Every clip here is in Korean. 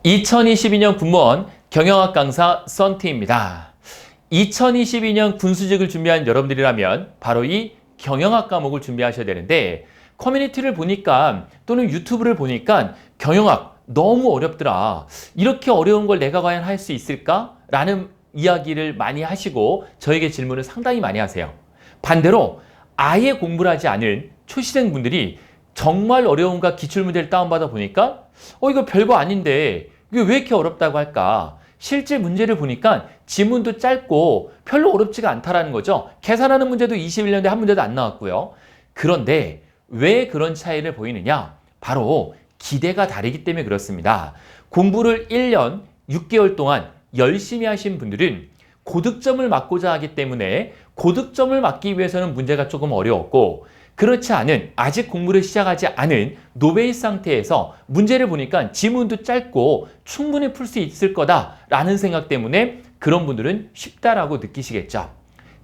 2022년 군무원 경영학 강사 썬티입니다. 2022년 군수직을 준비한 여러분들이라면 바로 이 경영학 과목을 준비하셔야 되는데, 커뮤니티를 보니까 또는 유튜브를 보니까 경영학 너무 어렵더라, 이렇게 어려운 걸 내가 과연 할 수 있을까? 라는 이야기를 많이 하시고 저에게 질문을 상당히 많이 하세요. 반대로 아예 공부를 하지 않은 초시생 분들이 정말 어려움과 기출문제를 다운받아 보니까 이거 별거 아닌데 이게 왜 이렇게 어렵다고 할까? 실제 문제를 보니까 지문도 짧고 별로 어렵지가 않다라는 거죠. 계산하는 문제도 21년대 한 문제도 안 나왔고요. 그런데 왜 그런 차이를 보이느냐? 바로 기대가 다르기 때문에 그렇습니다. 공부를 1년 6개월 동안 열심히 하신 분들은 고득점을 맞고자 하기 때문에 고득점을 맞기 위해서는 문제가 조금 어려웠고, 그렇지 않은, 아직 공부를 시작하지 않은 노베이스 상태에서 문제를 보니까 지문도 짧고 충분히 풀 수 있을 거다라는 생각 때문에 그런 분들은 쉽다라고 느끼시겠죠.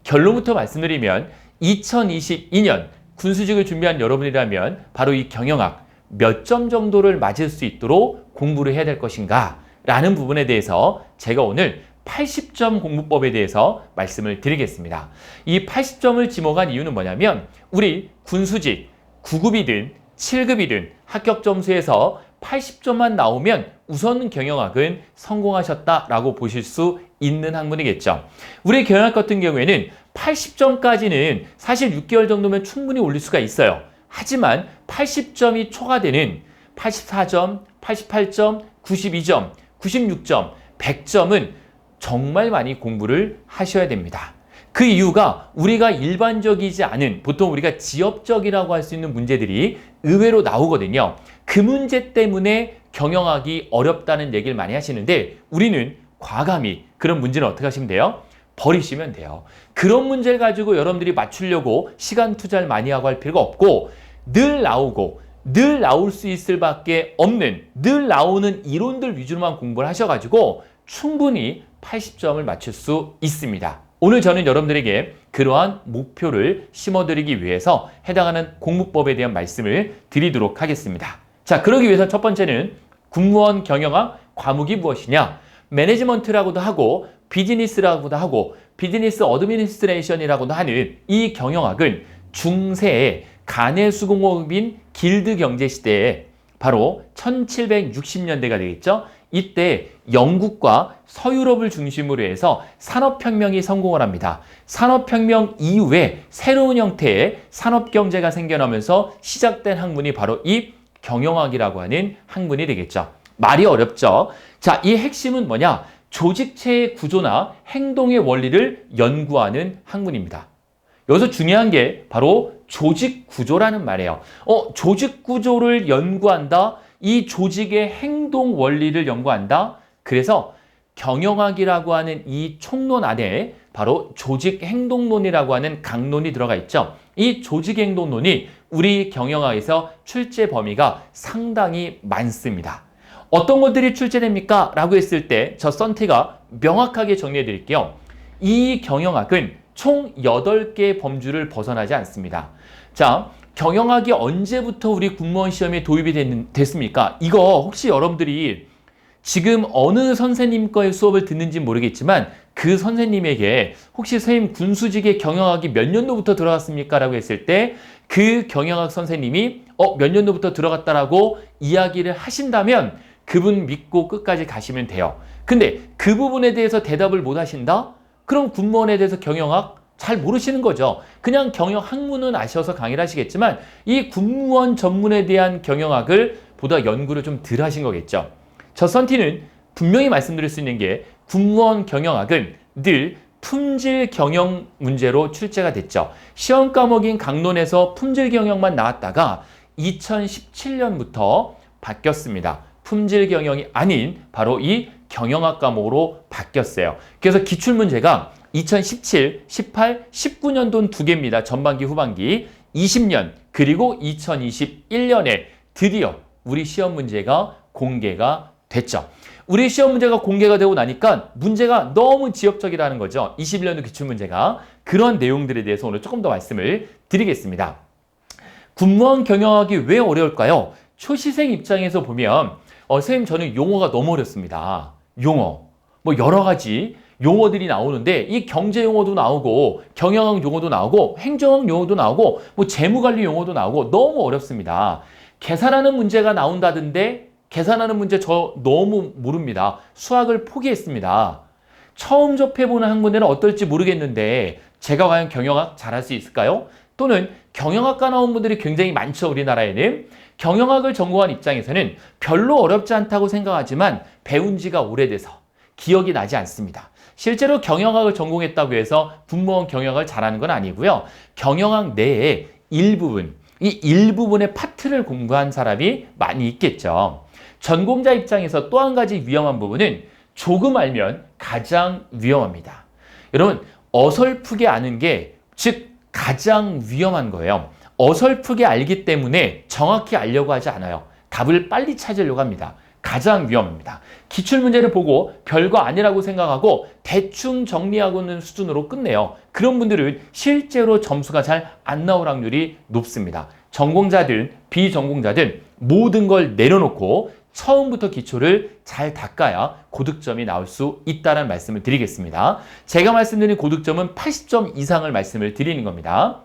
결론부터 말씀드리면 2022년 군수직을 준비한 여러분이라면 바로 이 경영학 몇 점 정도를 맞을 수 있도록 공부를 해야 될 것인가 라는 부분에 대해서 제가 오늘 80점 공부법에 대해서 말씀을 드리겠습니다. 이 80점을 지목한 이유는 뭐냐면, 우리 군수직 9급이든 7급이든 합격 점수에서 80점만 나오면 우선 경영학은 성공하셨다라고 보실 수 있는 학문이겠죠. 우리 경영학 같은 경우에는 80점까지는 사실 6개월 정도면 충분히 올릴 수가 있어요. 하지만 80점이 초과되는 84점, 88점, 92점, 96점, 100점은 정말 많이 공부를 하셔야 됩니다. 그 이유가 우리가 일반적이지 않은, 보통 우리가 지엽적이라고 할 수 있는 문제들이 의외로 나오거든요. 그 문제 때문에 경영학이 어렵다는 얘기를 많이 하시는데, 우리는 과감히 그런 문제는 어떻게 하시면 돼요? 버리시면 돼요. 그런 문제를 가지고 여러분들이 맞추려고 시간 투자를 많이 하고 할 필요가 없고, 늘 나오고 늘 나올 수 있을 밖에 없는, 늘 나오는 이론들 위주로만 공부를 하셔가지고 충분히 80점을 맞출 수 있습니다. 오늘 저는 여러분들에게 그러한 목표를 심어드리기 위해서 해당하는 공부법에 대한 말씀을 드리도록 하겠습니다. 자, 그러기 위해서 첫 번째는 군무원 경영학 과목이 무엇이냐? 매니지먼트라고도 하고 비즈니스라고도 하고 비즈니스 어드미니스트레이션이라고도 하는 이 경영학은 중세의 간해수공업인 길드 경제 시대에, 바로 1760년대가 되겠죠. 이때 영국과 서유럽을 중심으로 해서 산업혁명이 성공을 합니다. 산업혁명 이후에 새로운 형태의 산업경제가 생겨나면서 시작된 학문이 바로 이 경영학이라고 하는 학문이 되겠죠. 말이 어렵죠. 자, 이 핵심은 뭐냐? 조직체의 구조나 행동의 원리를 연구하는 학문입니다. 여기서 중요한 게 바로 조직 구조라는 말이에요. 조직 구조를 연구한다. 이 조직의 행동 원리를 연구한다. 그래서 경영학이라고 하는 이 총론 안에 바로 조직 행동론이라고 하는 강론이 들어가 있죠. 이 조직 행동론이 우리 경영학에서 출제 범위가 상당히 많습니다. 어떤 것들이 출제됩니까? 라고 했을 때 저 썬티가 명확하게 정리해 드릴게요. 이 경영학은 총 8개의 범주를 벗어나지 않습니다. 자, 경영학이 언제부터 우리 군무원 시험에 도입이 됐습니까? 이거 혹시 여러분들이 지금 어느 선생님 거의 수업을 듣는지 모르겠지만 그 선생님에게 혹시 선생님 군수직에 경영학이 몇 년도부터 들어갔습니까? 라고 했을 때 그 경영학 선생님이 몇 년도부터 들어갔다라고 이야기를 하신다면 그분 믿고 끝까지 가시면 돼요. 근데 그 부분에 대해서 대답을 못 하신다? 그럼 군무원에 대해서 경영학 잘 모르시는 거죠. 그냥 경영 학문은 아셔서 강의를 하시겠지만 이 군무원 전문에 대한 경영학을 보다 연구를 좀 덜 하신 거겠죠. 저 썬티는 분명히 말씀드릴 수 있는 게, 군무원 경영학은 늘 품질 경영 문제로 출제가 됐죠. 시험 과목인 강론에서 품질 경영만 나왔다가 2017년부터 바뀌었습니다. 품질 경영이 아닌 바로 이 경영학 과목으로 바뀌었어요. 그래서 기출문제가 2017, 18, 19년도는 2개입니다. 전반기, 후반기. 20년, 그리고 2021년에 드디어 우리 시험 문제가 공개가 됐죠. 우리 시험 문제가 공개가 되고 나니까 문제가 너무 지엽적이라는 거죠. 21년도 기출문제가. 그런 내용들에 대해서 오늘 조금 더 말씀을 드리겠습니다. 군무원 경영학이 왜 어려울까요? 초시생 입장에서 보면 선생님 저는 용어가 너무 어렵습니다. 용어. 뭐 여러 가지 용어들이 나오는데 이 경제 용어도 나오고 경영학 용어도 나오고 행정학 용어도 나오고 뭐 재무관리 용어도 나오고 너무 어렵습니다. 계산하는 문제가 나온다던데 계산하는 문제 저 너무 모릅니다. 수학을 포기했습니다. 처음 접해보는 학문들은 어떨지 모르겠는데 제가 과연 경영학 잘할 수 있을까요? 또는 경영학과 나온 분들이 굉장히 많죠. 우리나라에는. 경영학을 전공한 입장에서는 별로 어렵지 않다고 생각하지만 배운 지가 오래돼서 기억이 나지 않습니다. 실제로 경영학을 전공했다고 해서 분모원 경영학을 잘하는 건 아니고요. 경영학 내에 일부분, 이 일부분의 파트를 공부한 사람이 많이 있겠죠. 전공자 입장에서 또 한 가지 위험한 부분은 조금 알면 가장 위험합니다. 여러분, 어설프게 아는 게 즉 가장 위험한 거예요. 어설프게 알기 때문에 정확히 알려고 하지 않아요. 답을 빨리 찾으려고 합니다. 가장 위험합니다. 기출문제를 보고 별거 아니라고 생각하고 대충 정리하고 있는 수준으로 끝내요. 그런 분들은 실제로 점수가 잘 안 나올 확률이 높습니다. 전공자들, 비전공자들 모든 걸 내려놓고 처음부터 기초를 잘 닦아야 고득점이 나올 수 있다는 말씀을 드리겠습니다. 제가 말씀드린 고득점은 80점 이상을 말씀을 드리는 겁니다.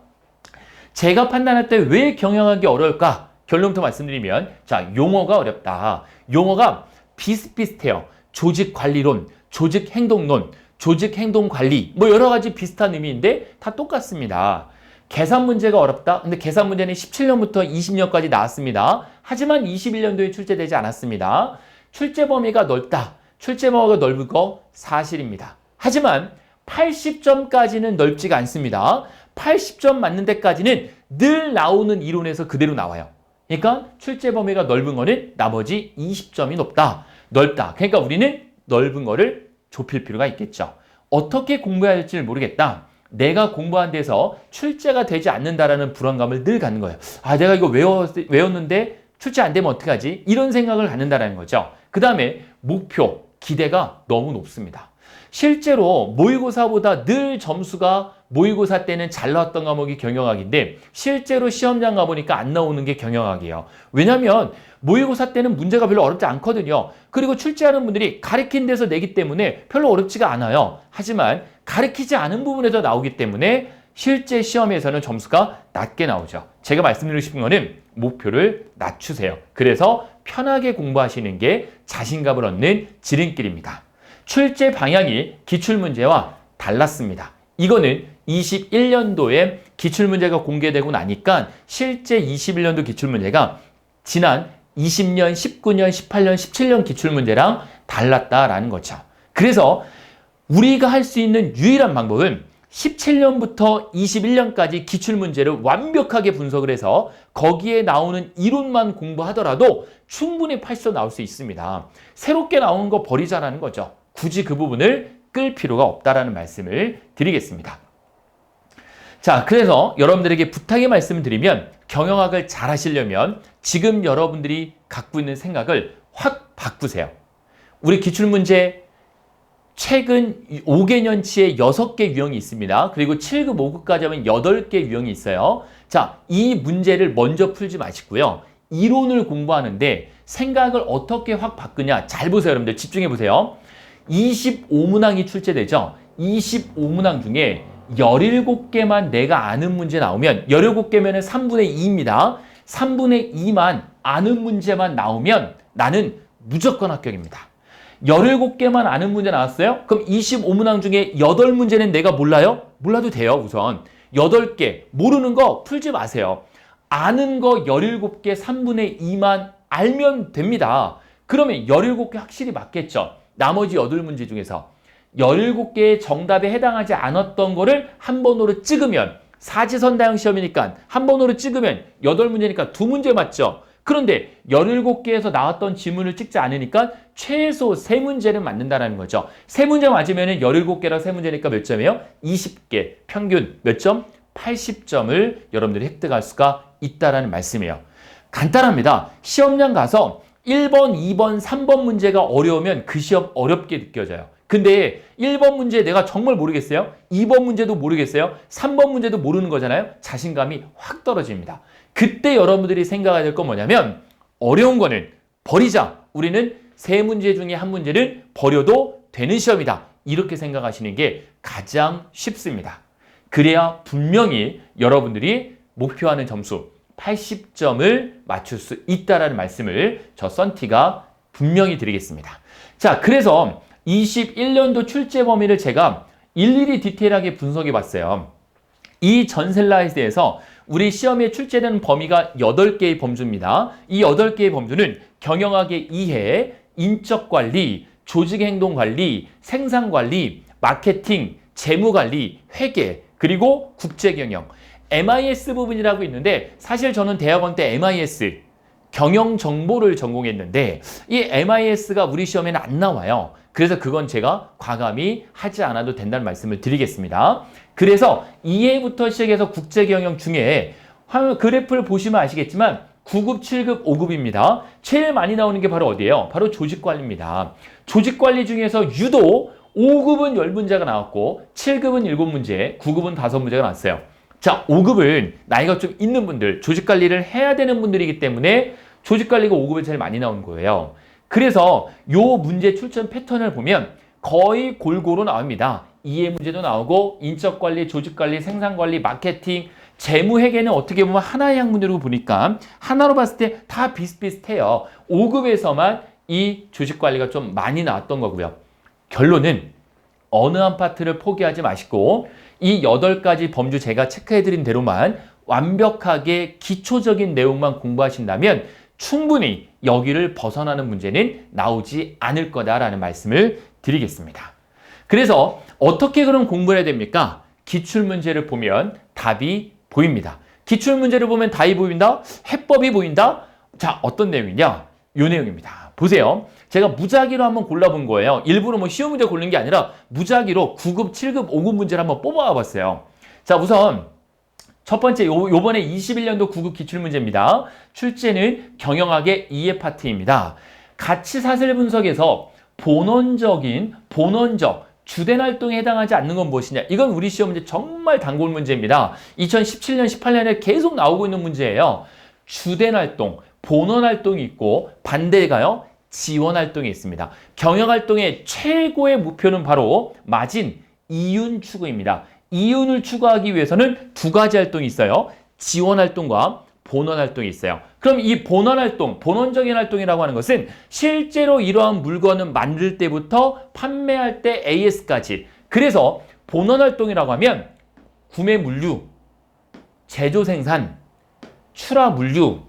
제가 판단할 때 왜 경영하기 어려울까? 결론부터 말씀드리면 자, 용어가 어렵다. 용어가 비슷비슷해요. 조직관리론, 조직행동론, 조직행동관리 뭐 여러 가지 비슷한 의미인데 다 똑같습니다. 계산 문제가 어렵다. 근데 계산 문제는 17년부터 20년까지 나왔습니다. 하지만 21년도에 출제되지 않았습니다. 출제 범위가 넓다. 출제 범위가 넓은 거 사실입니다. 하지만 80점까지는 넓지가 않습니다. 80점 맞는 데까지는 늘 나오는 이론에서 그대로 나와요. 그러니까 출제 범위가 넓은 거는 나머지 20점이 넓다. 그러니까 우리는 넓은 거를 좁힐 필요가 있겠죠. 어떻게 공부해야 할지를 모르겠다. 내가 공부한 데서 출제가 되지 않는다라는 불안감을 늘 갖는 거예요. 아, 내가 이거 외웠는데 출제 안 되면 어떡하지? 이런 생각을 갖는다는 거죠. 그 다음에 목표, 기대가 너무 높습니다. 실제로 모의고사보다 늘 점수가 모의고사 때는 잘 나왔던 과목이 경영학인데 실제로 시험장 가보니까 안 나오는 게 경영학이에요. 왜냐하면 모의고사 때는 문제가 별로 어렵지 않거든요. 그리고 출제하는 분들이 가르친 데서 내기 때문에 별로 어렵지가 않아요. 하지만 가르치지 않은 부분에서 나오기 때문에 실제 시험에서는 점수가 낮게 나오죠. 제가 말씀드리고 싶은 거는 목표를 낮추세요. 그래서 편하게 공부하시는 게 자신감을 얻는 지름길입니다. 출제 방향이 기출문제와 달랐습니다. 이거는 21년도에 기출문제가 공개되고 나니까 실제 21년도 기출문제가 지난 20년, 19년, 18년, 17년 기출문제랑 달랐다라는 거죠. 그래서 우리가 할 수 있는 유일한 방법은 17년부터 21년까지 기출문제를 완벽하게 분석을 해서 거기에 나오는 이론만 공부하더라도 충분히 80점 나올 수 있습니다. 새롭게 나오는 거 버리자라는 거죠. 굳이 그 부분을 끌 필요가 없다라는 말씀을 드리겠습니다. 자, 그래서 여러분들에게 부탁의 말씀을 드리면 경영학을 잘 하시려면 지금 여러분들이 갖고 있는 생각을 확 바꾸세요. 우리 기출문제 최근 5개년치에 6개 유형이 있습니다. 그리고 7급, 5급까지 하면 8개 유형이 있어요. 자, 이 문제를 먼저 풀지 마시고요. 이론을 공부하는데 생각을 어떻게 확 바꾸냐. 잘 보세요, 여러분들. 집중해 보세요. 25문항이 출제되죠. 25문항 중에 17개만 내가 아는 문제 나오면 17개면 3분의 2입니다. 3분의 2만 아는 문제만 나오면 나는 무조건 합격입니다. 17개만 아는 문제 나왔어요? 그럼 25문항 중에 8문제는 내가 몰라요? 몰라도 돼요, 우선. 8개, 모르는 거 풀지 마세요. 아는 거 17개 3분의 2만 알면 됩니다. 그러면 17개 확실히 맞겠죠? 나머지 8문제 중에서 17개의 정답에 해당하지 않았던 거를 한 번으로 찍으면 사지선다형 시험이니까 한 번으로 찍으면 8문제니까 2문제 맞죠? 그런데 17개에서 나왔던 지문을 찍지 않으니까 최소 3문제는 맞는다는 거죠. 3문제 맞으면 17개랑 3문제니까 몇 점이에요? 20개. 평균 몇 점? 80점을 여러분들이 획득할 수가 있다는 말씀이에요. 간단합니다. 시험장 가서 1번, 2번, 3번 문제가 어려우면 그 시험 어렵게 느껴져요. 근데 1번 문제 내가 정말 모르겠어요? 2번 문제도 모르겠어요? 3번 문제도 모르는 거잖아요? 자신감이 확 떨어집니다. 그때 여러분들이 생각해야 될 건 뭐냐면 어려운 거는 버리자. 우리는 세 문제 중에 한 문제를 버려도 되는 시험이다. 이렇게 생각하시는 게 가장 쉽습니다. 그래야 분명히 여러분들이 목표하는 점수 80점을 맞출 수 있다는 말씀을 저 썬티가 분명히 드리겠습니다. 자, 그래서 21년도 출제 범위를 제가 일일이 디테일하게 분석해 봤어요. 이 전셀라이즈에서 우리 시험에 출제되는 범위가 8개의 범주입니다. 이 8개의 범주는 경영학의 이해, 인적관리, 조직행동관리, 생산관리, 마케팅, 재무관리, 회계, 그리고 국제경영, MIS 부분이라고 있는데 사실 저는 대학원 때 MIS, 경영정보를 전공했는데 이 MIS가 우리 시험에는 안 나와요. 그래서 그건 제가 과감히 하지 않아도 된다는 말씀을 드리겠습니다. 그래서 2회부터 시작해서 국제경영 중에 그래프를 보시면 아시겠지만 9급, 7급, 5급입니다. 제일 많이 나오는 게 바로 어디예요? 바로 조직관리입니다. 조직관리 중에서 유독 5급은 10문제가 나왔고 7급은 7문제, 9급은 5문제가 나왔어요. 자, 5급은 나이가 좀 있는 분들, 조직관리를 해야 되는 분들이기 때문에 조직관리가 5급에 제일 많이 나오는 거예요. 그래서 요 문제 출전 패턴을 보면 거의 골고루 나옵니다. 이해 문제도 나오고 인적관리, 조직관리, 생산관리, 마케팅, 재무회계는 어떻게 보면 하나의 학문으로 보니까 하나로 봤을 때 다 비슷비슷해요. 5급에서만 이 조직관리가 좀 많이 나왔던 거고요. 결론은 어느 한 파트를 포기하지 마시고 이 8가지 범주 제가 체크해드린 대로만 완벽하게 기초적인 내용만 공부하신다면 충분히 여기를 벗어나는 문제는 나오지 않을 거다라는 말씀을 드리겠습니다. 그래서 어떻게 그럼 공부를 해야 됩니까? 기출문제를 보면 답이 보입니다. 기출문제를 보면 답이 보인다? 해법이 보인다? 자, 어떤 내용이냐? 이 내용입니다. 보세요. 제가 무작위로 한번 골라본 거예요. 일부러 뭐 쉬운 문제 고른 게 아니라 무작위로 9급, 7급, 5급 문제를 한번 뽑아와 봤어요. 자, 우선 첫 번째 요번에 21년도 9급 기출문제입니다. 출제는 경영학의 이해 파트입니다. 가치 사슬 분석에서 본원적 주된 활동에 해당하지 않는 건 무엇이냐? 이건 우리 시험 문제 정말 단골 문제입니다. 2017년, 18년에 계속 나오고 있는 문제예요. 주된 활동, 본원 활동이 있고 반대가요. 지원 활동이 있습니다. 경영 활동의 최고의 목표는 바로 마진, 이윤 추구입니다. 이윤을 추구하기 위해서는 두 가지 활동이 있어요. 지원 활동과 본원 활동이 있어요. 그럼 이 본원 활동, 본원적인 활동이라고 하는 것은 실제로 이러한 물건을 만들 때부터 판매할 때 AS까지. 그래서 본원 활동이라고 하면 구매 물류, 제조 생산, 출하 물류,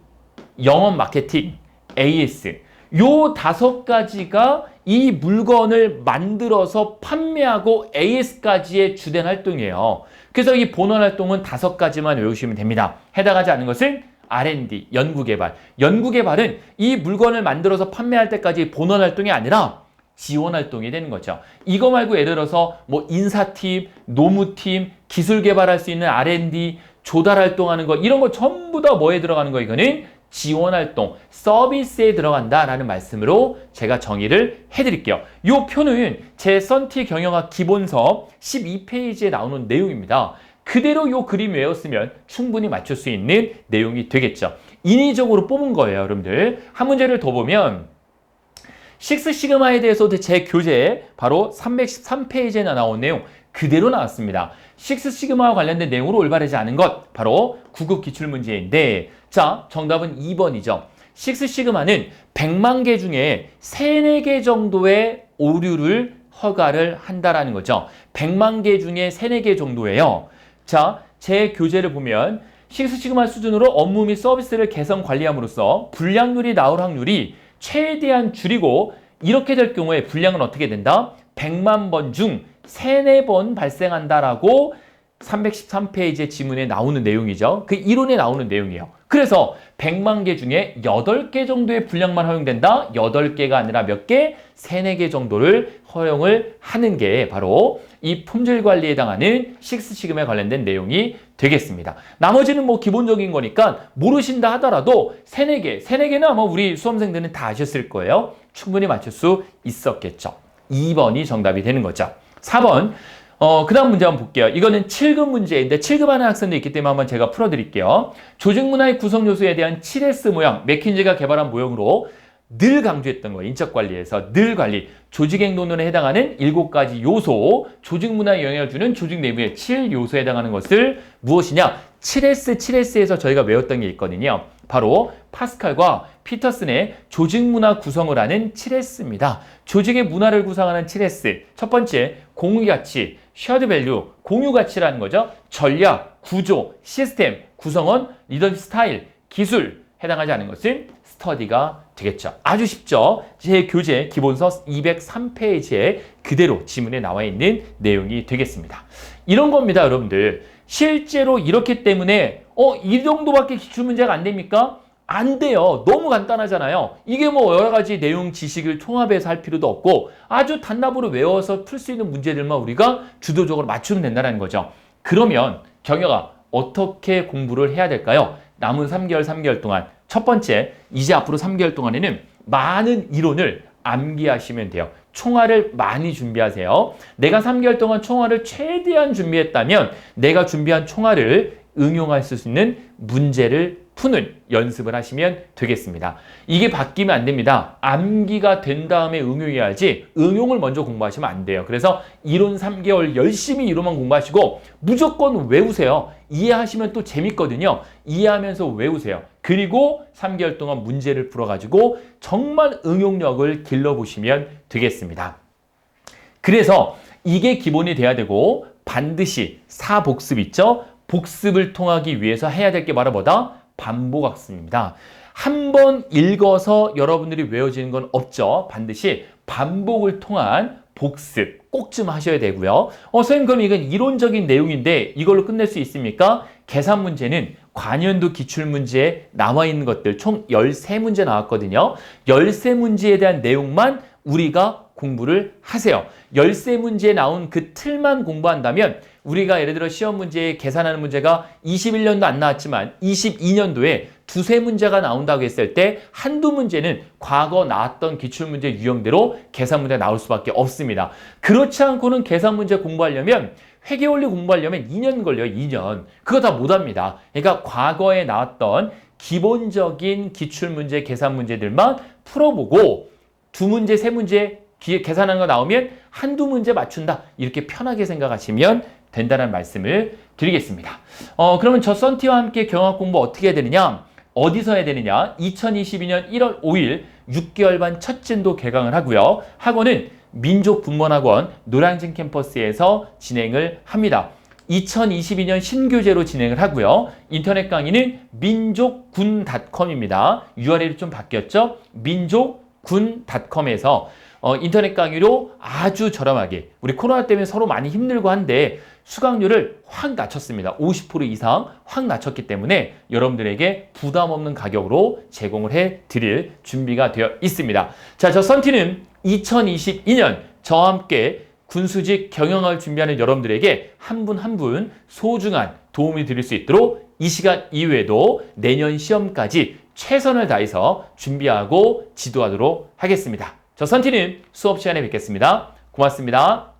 영업 마케팅, AS. 요 5가지가 이 물건을 만들어서 판매하고 AS까지의 주된 활동이에요. 그래서 이 본원 활동은 5가지만 외우시면 됩니다. 해당하지 않는 것은 R&D, 연구개발. 연구개발은 이 물건을 만들어서 판매할 때까지 본원 활동이 아니라 지원 활동이 되는 거죠. 이거 말고 예를 들어서 뭐 인사팀, 노무팀, 기술 개발할 수 있는 R&D, 조달 활동하는 거 이런 거 전부 다 뭐에 들어가는 거 이거는 지원 활동, 서비스에 들어간다라는 말씀으로 제가 정의를 해드릴게요. 이 표는 제 썬티 경영학 기본서 12페이지에 나오는 내용입니다. 그대로 이 그림 외웠으면 충분히 맞출 수 있는 내용이 되겠죠. 인위적으로 뽑은 거예요, 여러분들. 한 문제를 더 보면 식스 시그마에 대해서도 제 교재 바로 313페이지에 나온 내용 그대로 나왔습니다. 식스 시그마와 관련된 내용으로 올바르지 않은 것 바로 9급 기출문제인데 자, 정답은 2번이죠. 식스 시그마는 100만 개 중에 3, 4개 정도의 오류를 허가를 한다라는 거죠. 100만 개 중에 3, 4개 정도예요. 자, 제 교재를 보면 식스 시그마 수준으로 업무 및 서비스를 개선 관리함으로써 불량률이 나올 확률이 최대한 줄이고 이렇게 될 경우에 불량은 어떻게 된다? 100만 번 중 3, 4번 발생한다라고 313페이지의 지문에 나오는 내용이죠. 그 이론에 나오는 내용이에요. 그래서 100만 개 중에 8개 정도의 분량만 허용된다? 8개가 아니라 몇 개? 3, 4개 정도를 허용을 하는 게 바로 이 품질 관리에 해당하는 식스 시그마에 관련된 내용이 되겠습니다. 나머지는 뭐 기본적인 거니까 모르신다 하더라도 3, 4개, 3, 4개는 아마 우리 수험생들은 다 아셨을 거예요. 충분히 맞출 수 있었겠죠. 2번이 정답이 되는 거죠. 4번. 그 다음 문제 한번 볼게요. 이거는 7급 문제인데 7급 하는 학생도 있기 때문에 한번 제가 풀어드릴게요. 조직 문화의 구성 요소에 대한 7S 모형, 맥킨지가 개발한 모형으로 늘 강조했던 거예요. 인적관리에서 늘 관리. 조직행동론에 해당하는 7가지 요소, 조직문화에 영향을 주는 조직 내부의 7요소에 해당하는 것을 무엇이냐? 7S, 7S에서 저희가 외웠던 게 있거든요. 바로 파스칼과 피터슨의 조직문화 구성을 하는 7S입니다. 조직의 문화를 구성하는 7S. 첫 번째, 공유가치, shared value, 공유가치라는 거죠. 전략, 구조, 시스템, 구성원, 리더십 스타일, 기술, 해당하지 않은 것은 스터디가 되겠죠. 아주 쉽죠? 제 교재 기본서 203페이지에 그대로 지문에 나와 있는 내용이 되겠습니다. 이런 겁니다, 여러분들. 실제로 이렇기 때문에 이 정도밖에 기출문제가 안 됩니까? 안 돼요. 너무 간단하잖아요. 이게 뭐 여러 가지 내용 지식을 통합해서 할 필요도 없고 아주 단답으로 외워서 풀 수 있는 문제들만 우리가 주도적으로 맞추면 된다는 거죠. 그러면 경혁아 어떻게 공부를 해야 될까요? 남은 3개월 동안 첫 번째, 이제 앞으로 3개월 동안에는 많은 이론을 암기하시면 돼요. 총알을 많이 준비하세요. 내가 3개월 동안 총알을 최대한 준비했다면 내가 준비한 총알을 응용할 수 있는 문제를 푸는 연습을 하시면 되겠습니다. 이게 바뀌면 안 됩니다. 암기가 된 다음에 응용해야지 응용을 먼저 공부하시면 안 돼요. 그래서 이론 3개월 열심히 이론만 공부하시고 무조건 외우세요. 이해하시면 또 재밌거든요. 이해하면서 외우세요. 그리고 3개월 동안 문제를 풀어가지고 정말 응용력을 길러보시면 되겠습니다. 그래서 이게 기본이 돼야 되고 반드시 사복습 있죠? 복습을 통하기 위해서 해야 될 게 바로 뭐다? 반복학습입니다. 한 번 읽어서 여러분들이 외워지는 건 없죠. 반드시 반복을 통한 복습 꼭 좀 하셔야 되고요. 선생님 그럼 이건 이론적인 내용인데 이걸로 끝낼 수 있습니까? 계산 문제는 관연도 기출문제에 나와 있는 것들 총 13문제 나왔거든요. 13문제에 대한 내용만 우리가 공부를 하세요. 13문제에 나온 그 틀만 공부한다면 우리가 예를 들어 시험 문제에 계산하는 문제가 21년도 안 나왔지만 22년도에 두세 문제가 나온다고 했을 때 한두 문제는 과거 나왔던 기출문제 유형대로 계산 문제가 나올 수밖에 없습니다. 그렇지 않고는 계산 문제 공부하려면 회계원리 공부하려면 2년 걸려요. 2년. 그거 다 못합니다. 그러니까 과거에 나왔던 기본적인 기출문제, 계산 문제들만 풀어보고 두 문제, 세 문제 계산하는 거 나오면 한두 문제 맞춘다. 이렇게 편하게 생각하시면 된다는 말씀을 드리겠습니다. 그러면 저 썬티와 함께 경영학 공부 어떻게 해야 되느냐? 어디서 해야 되느냐? 2022년 1월 5일 6개월반 첫 진도 개강을 하고요. 학원은 민족군문학원 노량진 캠퍼스에서 진행을 합니다. 2022년 신교재로 진행을 하고요. 인터넷 강의는 민족군.com입니다. URL이 좀 바뀌었죠? 민족군.com에서 인터넷 강의로 아주 저렴하게 우리 코로나 때문에 서로 많이 힘들고 한데 수강료를 확 낮췄습니다. 50% 이상 확 낮췄기 때문에 여러분들에게 부담 없는 가격으로 제공을 해드릴 준비가 되어 있습니다. 자, 저 썬티는 2022년 저와 함께 군수직 경영학을 준비하는 여러분들에게 한 분 한 분 소중한 도움이 드릴 수 있도록 이 시간 이후에도 내년 시험까지 최선을 다해서 준비하고 지도하도록 하겠습니다. 저 썬티는 수업 시간에 뵙겠습니다. 고맙습니다.